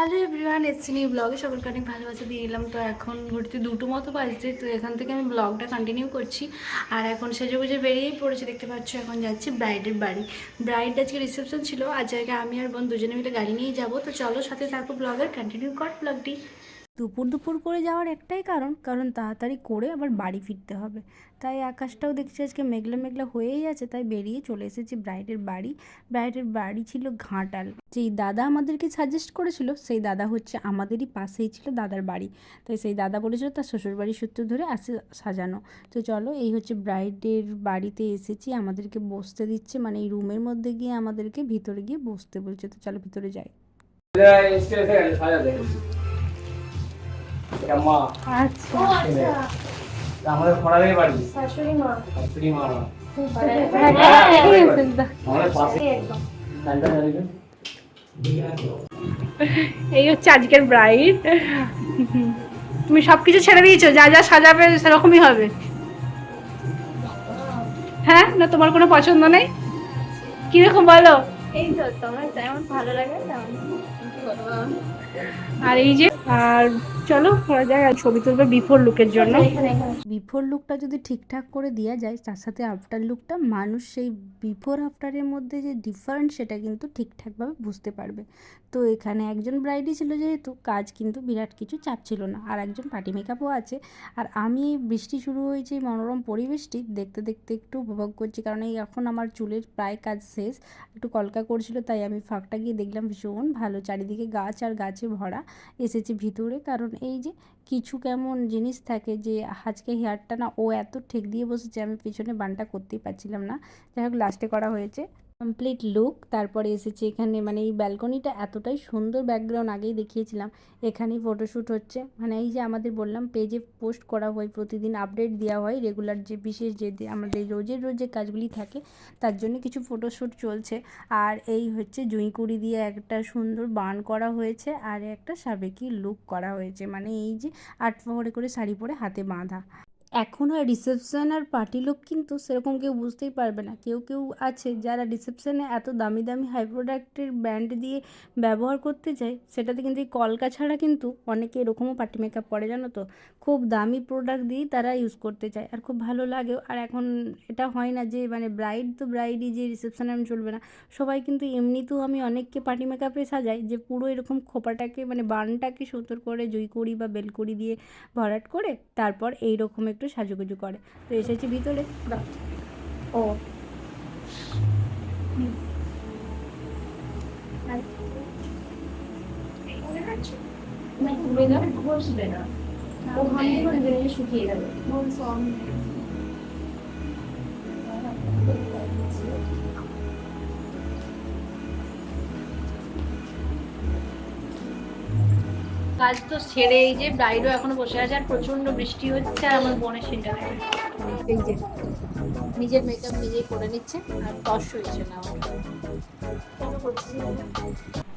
Hello everyone, এসছি new ব্লগে সকলকে অনেক ভালোবাসা দিয়ে এলাম। তো এখন ঘুরতে 2টো মতো বাজছে, তো এখান থেকে আমি ব্লগটা কন্টিনিউ করছি। আর এখন সেজে গুজে বেরিয়েই পড়েছে, দেখতে পাচ্ছ। এখন যাচ্ছি ব্রাইডের বাড়ি। ব্রাইড আজকে রিসেপশন ছিল, আজ জায়গায় আমি আর বোন দুজনে মিলে গাড়ি নিয়ে যাবো। তো চলো সাথে থাকো, ব্লগের কন্টিনিউ কর ব্লগটি। দুপুর দুপুর করে যাওয়ার একটাই কারণ তাড়াতাড়ি করে আবার বাড়ি ফিরতে হবে। তাই আকাশটাও দেখছি আজকে মেঘলা মেঘলা হয়েই আছে, তাই বেরিয়ে চলে এসেছি ব্রাইডের বাড়ি। ব্রাইডের বাড়ি ছিল ঘাটাল। যেই দাদা আমাদেরকে সাজেস্ট করেছিল সেই দাদা হচ্ছে আমাদেরই পাশেই ছিল দাদার বাড়ি। তাই সেই দাদা বলেছিল তার শ্বশুরবাড়ির সূত্র ধরে আসে সাজানো। তো চলো, এই হচ্ছে ব্রাইডের বাড়িতে এসেছি। আমাদেরকে বসতে দিচ্ছে, মানে এই রুমের মধ্যে গিয়ে আমাদেরকে ভিতরে গিয়ে বসতে বলছে। তো চলো ভিতরে যাই। আচ্ছা, আমাদের খড়ালের বাড়ি শাশুড়ি মা। শাশুড়ি মা আমাদের পাশে এই হচ্ছে আজকের ব্রাইড। তুমি সবকিছু ছেড়ে দিয়েছো, যা যা সাজাবে সেরকমই হবে। হ্যাঁ, না তোমার কোনো পছন্দ নেই? কিরকম বলো? এই তো তোমার যেমন ভালো লাগে তেমন করবো। আর এই যে, আর চলো করা যায় ছবি তুলবে বিফোর লুকের জন্য। বিফোর লুকটা যদি ঠিকঠাক করে দেওয়া যায়, তার সাথে আফটার লুকটা, মানুষ সেই বিফোর আফটারের মধ্যে যে ডিফারেন্স সেটা কিন্তু ঠিকঠাকভাবে বুঝতে পারবে। তো এখানে একজন ব্রাইডই ছিল, যেহেতু কাজ কিন্তু বিরাট কিছু চাপ ছিল না। আর একজন পার্টি মেকআপও আছে। আর আমি এই বৃষ্টি শুরু হয়েছে, এই মনোরম পরিবেশটি দেখতে দেখতে একটু উপভোগ করছি। কারণ এই এখন আমার চুলের প্রায় কাজ শেষ, একটু কলকা করছিল, তাই আমি ফাঁকটা গিয়ে দেখলাম ভীষণ ভালো, চারিদিকে গাছ আর গাছে ভরা। এসেছি ভিতরে, কারণ এই যে কিছু কেমন জিনিস থাকে যে আজকে হেয়ারটা না ও এত ঠেক দিয়ে বসেছে, আমি পিছনে বানটা করতেই পারছিলাম না। যাই হোক, লাস্টে করা হয়েছে কমপ্লিট লুক। তারপরে এসেছে এখানে, মানে এই ব্যালকনিটা এতটাই সুন্দর, ব্যাকগ্রাউন্ড আগেই দেখিয়েছিলাম। এখানেই ফটোশ্যুট হচ্ছে, মানে এই যে আমাদের বললাম পেজে পোস্ট করা হয়, প্রতিদিন আপডেট দেওয়া হয়, রেগুলার যে বিশেষ যে আমাদের রোজের রোজ যে কাজগুলি থাকে তার জন্য কিছু ফটোশ্যুট চলছে। আর এই হচ্ছে জুঁইকুড়ি দিয়ে একটা সুন্দর বান করা হয়েছে, আর একটা সাবেকি লুক করা হয়েছে, মানে এই যে 8 প্রহরে করে শাড়ি পরে হাতে বাঁধা। এখন আর রিসেপশন আর পার্টি লুক কিন্তু সেরকম কেউ বুঝতেই পারবে না। কেউ কেউ আছে যারা রিসেপশনে এত দামি দামি হাই প্রোডাক্টের ব্র্যান্ড দিয়ে ব্যবহার করতে চায়, সেটাতে কিন্তু এই কলকা ছাড়া কিন্তু অনেকে এরকমও পার্টি মেকআপ করে, জানো তো। খুব দামি প্রোডাক্ট দিয়েই তারা ইউজ করতে চায়, আর খুব ভালো লাগেও। আর এখন এটা হয় না যে মানে ব্রাইড তো ব্রাইডই, যে রিসেপশনে আমি চলবে না। সবাই কিন্তু এমনিতেও, আমি অনেককে পার্টি মেকআপে সাজাই যে পুরো এরকম খোপাটাকে, মানে বানটাকে সুন্দর করে জুঁইকুড়ি বা বেলকুড়ি দিয়ে ভরাট করে তারপর এইরকম একটু সাজুগুজু করে। তো এসেছি ভিতরে। ও ঘষবে না, ও হান্ডি করে শুকিয়ে যাবে। কাজ তো ছেড়ে এই যে ব্রাইডও এখনো বসে আছে, আর প্রচন্ড বৃষ্টি হচ্ছে। আর আমার বোনের সেটা এই যে নিজের মেকআপ নিজেই করে নিচ্ছে, আর তস হয়েছে না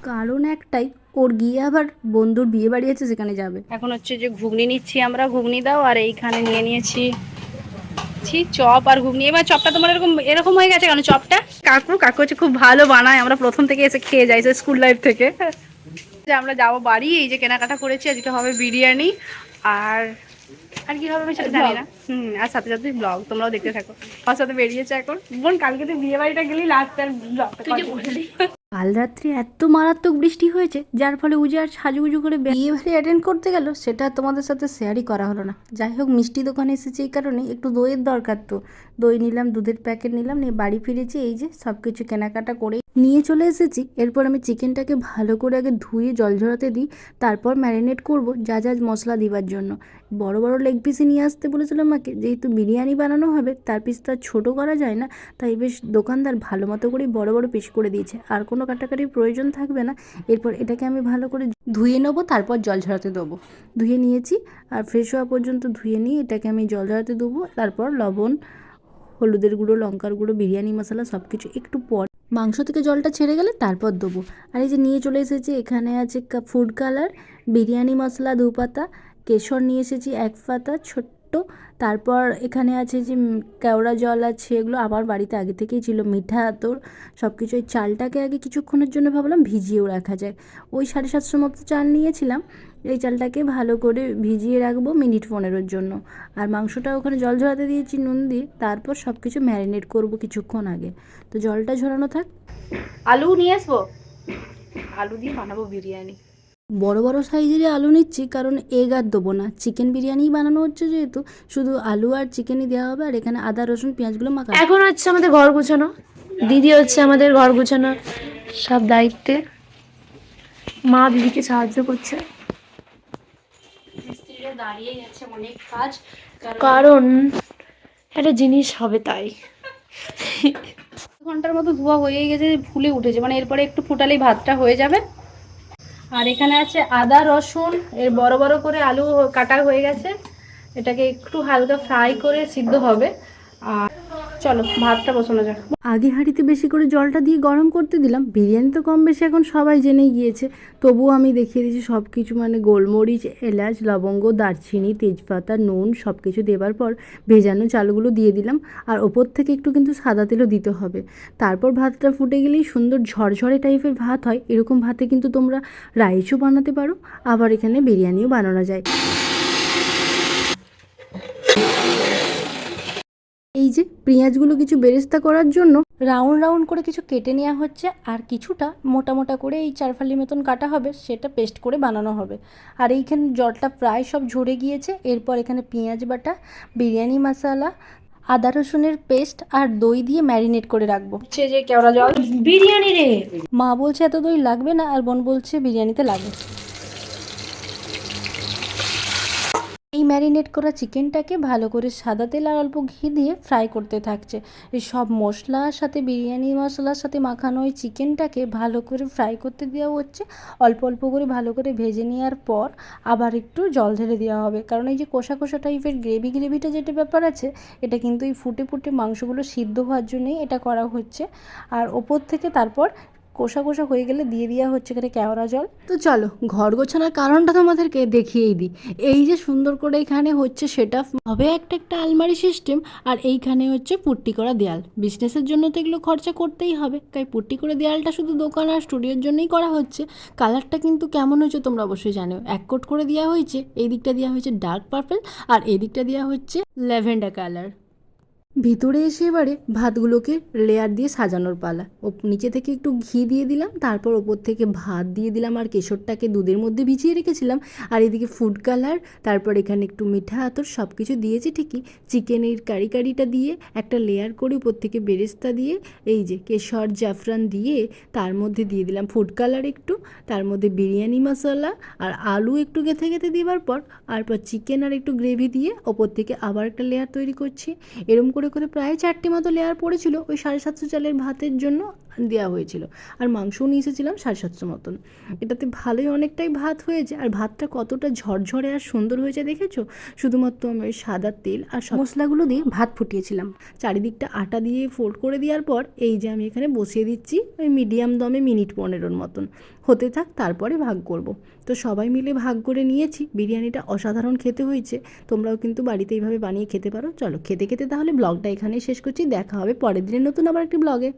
কারণ একটাই, ওর গিয়ে আবার বন্ধুর বিয়ে বাড়ি আছে, সেখানে যাবে। এখন হচ্ছে যে ঘুগনি নিচ্ছি আমরা, ঘুগনি দাও। আর এইখানে নিয়ে নিয়েছি চপ আর ঘুগনি। এবার চপটা তোমার এরকম এরকম হয়ে গেছে কেন? চপটা কাকু হচ্ছে খুব ভালো বানায়, আমরা প্রথম থেকে এসে খেয়ে যাই স্কুল লাইফ থেকে। যে আমরা যাবো বাড়ি, এই যে কেনাকাটা করেছি, আজকে হবে বিরিয়ানি। আর আর কি হবে আমি সেটা জানি না। আর সাথে সাথে ব্লগ তোমরাও দেখতে থাকো। আমার সাথে বেরিয়েছে এখন বোন, কালকে তুই বিয়ে বাড়িটা গেলি, লাস্ট আর ব্লগ কাল রাত্রে এত মারাত্মক বৃষ্টি হয়েছে, যার ফলে উজে আর সাজুগুজু করে বিয়ে বাড়ি অ্যাটেন্ড করতে গেল, সেটা তোমাদের সাথে শেয়ারই করা হলো না। যাই হোক, মিষ্টি দোকানে এসেছে এই কারণে, একটু দইয়ের দরকার। তো দই নিলাম, দুধের প্যাকেট নিলাম, নিয়ে বাড়ি ফিরেছি। এই যে সব কিছু কেনাকাটা করে নিয়ে চলে এসেছি। এরপর আমি চিকেনটাকে ভালো করে আগে ধুয়ে জল ঝরাতে দিই, তারপর ম্যারিনেট করব যা যা মশলা দিবার জন্য। বড় বড় লেগ পিসই নিয়ে আসতে বলেছিল আমাকে, যেহেতু বিরিয়ানি বানানো হবে তার পিস তো আর ছোটো করা যায় না। তাই বেশ দোকানদার ভালো মতো করেই বড় বড় পিস করে দিয়েছে, আর কোনো কাটাকাটির প্রয়োজন থাকবে না। এরপর এটাকে আমি ভালো করে ধুয়ে নেবো, তারপর জল ঝরাতে দেবো। ধুয়ে নিয়েছি, আর ফ্রেশ হওয়া পর্যন্ত ধুয়ে নিয়ে এটাকে আমি জল ঝরাতে দেবো। তারপর লবণ, হলুদের গুঁড়ো, লঙ্কার গুঁড়ো, বিরিয়ানি মশলা সব কিছু একটু পর মাংস থেকে জলটা ছেড়ে গেলে তারপর দেবো। আর এই যে নিয়ে চলে এসেছি, এখানে আছে ফুড কালার, বিরিয়ানি মশলা 2 পাতা, কেশর নিয়ে এসেছি 1 পাতা, ছোট্ট। তারপর এখানে আছে যে কেওড়া জল আছে, এগুলো আমার বাড়িতে আগে থেকেই ছিল, মিঠা আতর সব কিছু। ওই চালটাকে আগে কিছুক্ষণের জন্য ভাবলাম ভিজিয়েও রাখা যায়, ওই 750 মতো চাল নিয়েছিলাম। এই চালটাকে ভালো করে ভিজিয়ে রাখবো মিনিট 15-এর জন্য। আর মাংসটা ওখানে জল ঝরাতে দিয়েছি নুন দিয়ে, তারপর সব কিছু ম্যারিনেট করবো কিছুক্ষণ আগে। তো জলটা ঝরানো থাক। আলু নিয়ে আসবো, আলু দিয়ে বানাবো বিরিয়ানি। বড় বড় সাইজেরই আলু নিচ্ছি, কারণ এগ আর দেবো না, চিকেন বিরিয়ানিই বানানো হচ্ছে যেহেতু, শুধু আলু আর চিকেনই দেওয়া হবে। আর এখানে আদা রসুন পেঁয়াজগুলো মাখা। এখন হচ্ছে আমাদের ঘর গোছানো, দিদি হচ্ছে আমাদের ঘর গোছানো সব দায়িত্বে, মা দিদিকে সাহায্য করছে। মিস্ত্রিরা দাঁড়িয়ে গেছে, অনেক কাজ, কারণ একটা জিনিস হবে তাই। ঘন্টার মতো ধোয়া হয়েই গেছে, ফুলে উঠেছে, মানে এরপরে একটু ফুটালেই ভাতটা হয়ে যাবে। আর এখানে আছে আদা রসুন, এর বড় বড় করে আলু কাটা হয়ে গেছে, এটাকে একটু হালকা ফ্রাই করে সিদ্ধ হবে। আর চলো ভাতটা বসানো যাক। আগে হাঁড়িতে বেশি করে জলটা দিয়ে গরম করতে দিলাম। বিরিয়ানি তো কম বেশি এখন সবাই জেনেই গিয়েছে, তবুও আমি দেখিয়ে দিয়েছি সব কিছু, মানে গোলমরিচ, এলাচ, লবঙ্গ, দারচিনি, তেজপাতা, নুন সব কিছু দেওয়ার পর ভেজানো চালগুলো দিয়ে দিলাম। আর ওপর থেকে একটু কিন্তু সাদা তেলও দিতে হবে। তারপর ভাতটা ফুটে গেলেই সুন্দর ঝরঝরে টাইপের ভাত হয়। এরকম ভাতে কিন্তু তোমরা রাইসও বানাতে পারো, আবার এখানে বিরিয়ানিও বানানো যায়। এই যে পেঁয়াজগুলো কিছু বেরেস্তা করার জন্য রাউন্ড রাউন্ড করে কিছু কেটে নেওয়া হচ্ছে, আর কিছুটা মোটা মোটা করে এই 4 ফালি মতন কাটা হবে, সেটা পেস্ট করে বানানো হবে। আর এইখানে জলটা প্রায় সব ঝরে গিয়েছে। এরপর এখানে পেঁয়াজ বাটা, বিরিয়ানি মশলা, আদা রসুনের পেস্ট আর দই দিয়ে ম্যারিনেট করে রাখবো। হচ্ছে যে কেওড়া জল বিরিয়ানি রে, মা বলছে এত দই লাগবে না, আর বোন বলছে বিরিয়ানিতে লাগে। এই ম্যারিনেট করা চিকেনটাকে ভালো করে সাদা তেল আর অল্প ঘি দিয়ে ফ্রাই করতে থাকছে। এই সব মশলার সাথে বিরিয়ানি মশলার সাথে মাখানো ওই চিকেনটাকে ভালো করে ফ্রাই করতে দেওয়া হচ্ছে। অল্প অল্প করে ভালো করে ভেজে নেওয়ার পর আবার একটু জল ঢেলে দেওয়া হবে, কারণ এই যে কষা কষা টাইপের গ্রেভিটা যেটা ব্যাপার আছে, এটা কিন্তু এই ফুটে ফুটে মাংসগুলো সিদ্ধ হওয়ার জন্যই এটা করা হচ্ছে। আর ওপর থেকে তারপর কষা কষা হয়ে গেলে দিয়ে দেওয়া হচ্ছে এখানে কেওড়া জল। তো চলো ঘর গোছানোর কারণটা তোমাদেরকে দেখিয়েই দিই। এই যে সুন্দর করে এখানে হচ্ছে সেটা হবে একটা একটা আলমারি সিস্টেম, আর এইখানে হচ্ছে পুট্টি করা দেয়াল। বিজনেসের জন্য তো এগুলো খরচা করতেই হবে, তাই পুট্টি করে দেয়ালটা শুধু দোকান আর স্টুডিওর জন্যই করা হচ্ছে। কালারটা কিন্তু কেমন হয়েছে তোমরা অবশ্যই জানো। এক কোট করে দেওয়া হয়েছে, এই দিকটা দেওয়া হয়েছে ডার্ক পার্পল, আর এই দিকটা দেওয়া হচ্ছে ল্যাভেন্ডার কালার। ভিতরে এসে এবারে ভাতগুলোকে লেয়ার দিয়ে সাজানোর পালা। নিচে থেকে একটু ঘি দিয়ে দিলাম, তারপর ওপর থেকে ভাত দিয়ে দিলাম, আর কেশরটাকে দুধের মধ্যে ভিজিয়ে রেখেছিলাম। আর এদিকে ফুড কালার, তারপর এখানে একটু মিঠা আতর সব কিছু দিয়েছি ঠিকই। চিকেনের কারিটা দিয়ে একটা লেয়ার করে উপর থেকে বেরেস্তা দিয়ে, এই যে কেশর জাফরান দিয়ে তার মধ্যে দিয়ে দিলাম ফুড কালার একটু, তার মধ্যে বিরিয়ানি মশলা আর আলু একটু গেঁথে গেঁথে দেওয়ার পর, তারপর চিকেন আর একটু গ্রেভি দিয়ে ওপর থেকে আবার একটা লেয়ার তৈরি করছি। এরম করে করে প্রায় 4টি মতো লেয়ার পড়েছিল, ওই 750 চালের ভাতের জন্য দেওয়া হয়েছিল। আর মাংসও নিয়ে এসেছিলাম 750 মতন। এটাতে ভালোই অনেকটাই ভাত হয়েছে। আর ভাতটা কতটা ঝরঝরে আর সুন্দর হয়েছে দেখেছো? শুধুমাত্র আমি ওই সাদা তেল আর মশলাগুলো দিয়ে ভাত ফুটিয়েছিলাম। চারিদিকটা আটা দিয়ে ফোল্ড করে দেওয়ার পর এই যে আমি এখানে বসিয়ে দিচ্ছি ওই মিডিয়াম দমে মিনিট 15-এর মতন হতে থাক, তারপরে ভাগ করব। তো সবাই মিলে ভাগ করে নিয়েছি। বিরিয়ানিটা অসাধারণ খেতে হয়েছে, তোমরাও কিন্তু বাড়িতে এইভাবে বানিয়ে খেতে পারো। চলো খেতে খেতে তাহলে ব্লগটা এখানেই শেষ করছি, দেখা হবে পরের দিনের নতুন আবার একটি ব্লগে।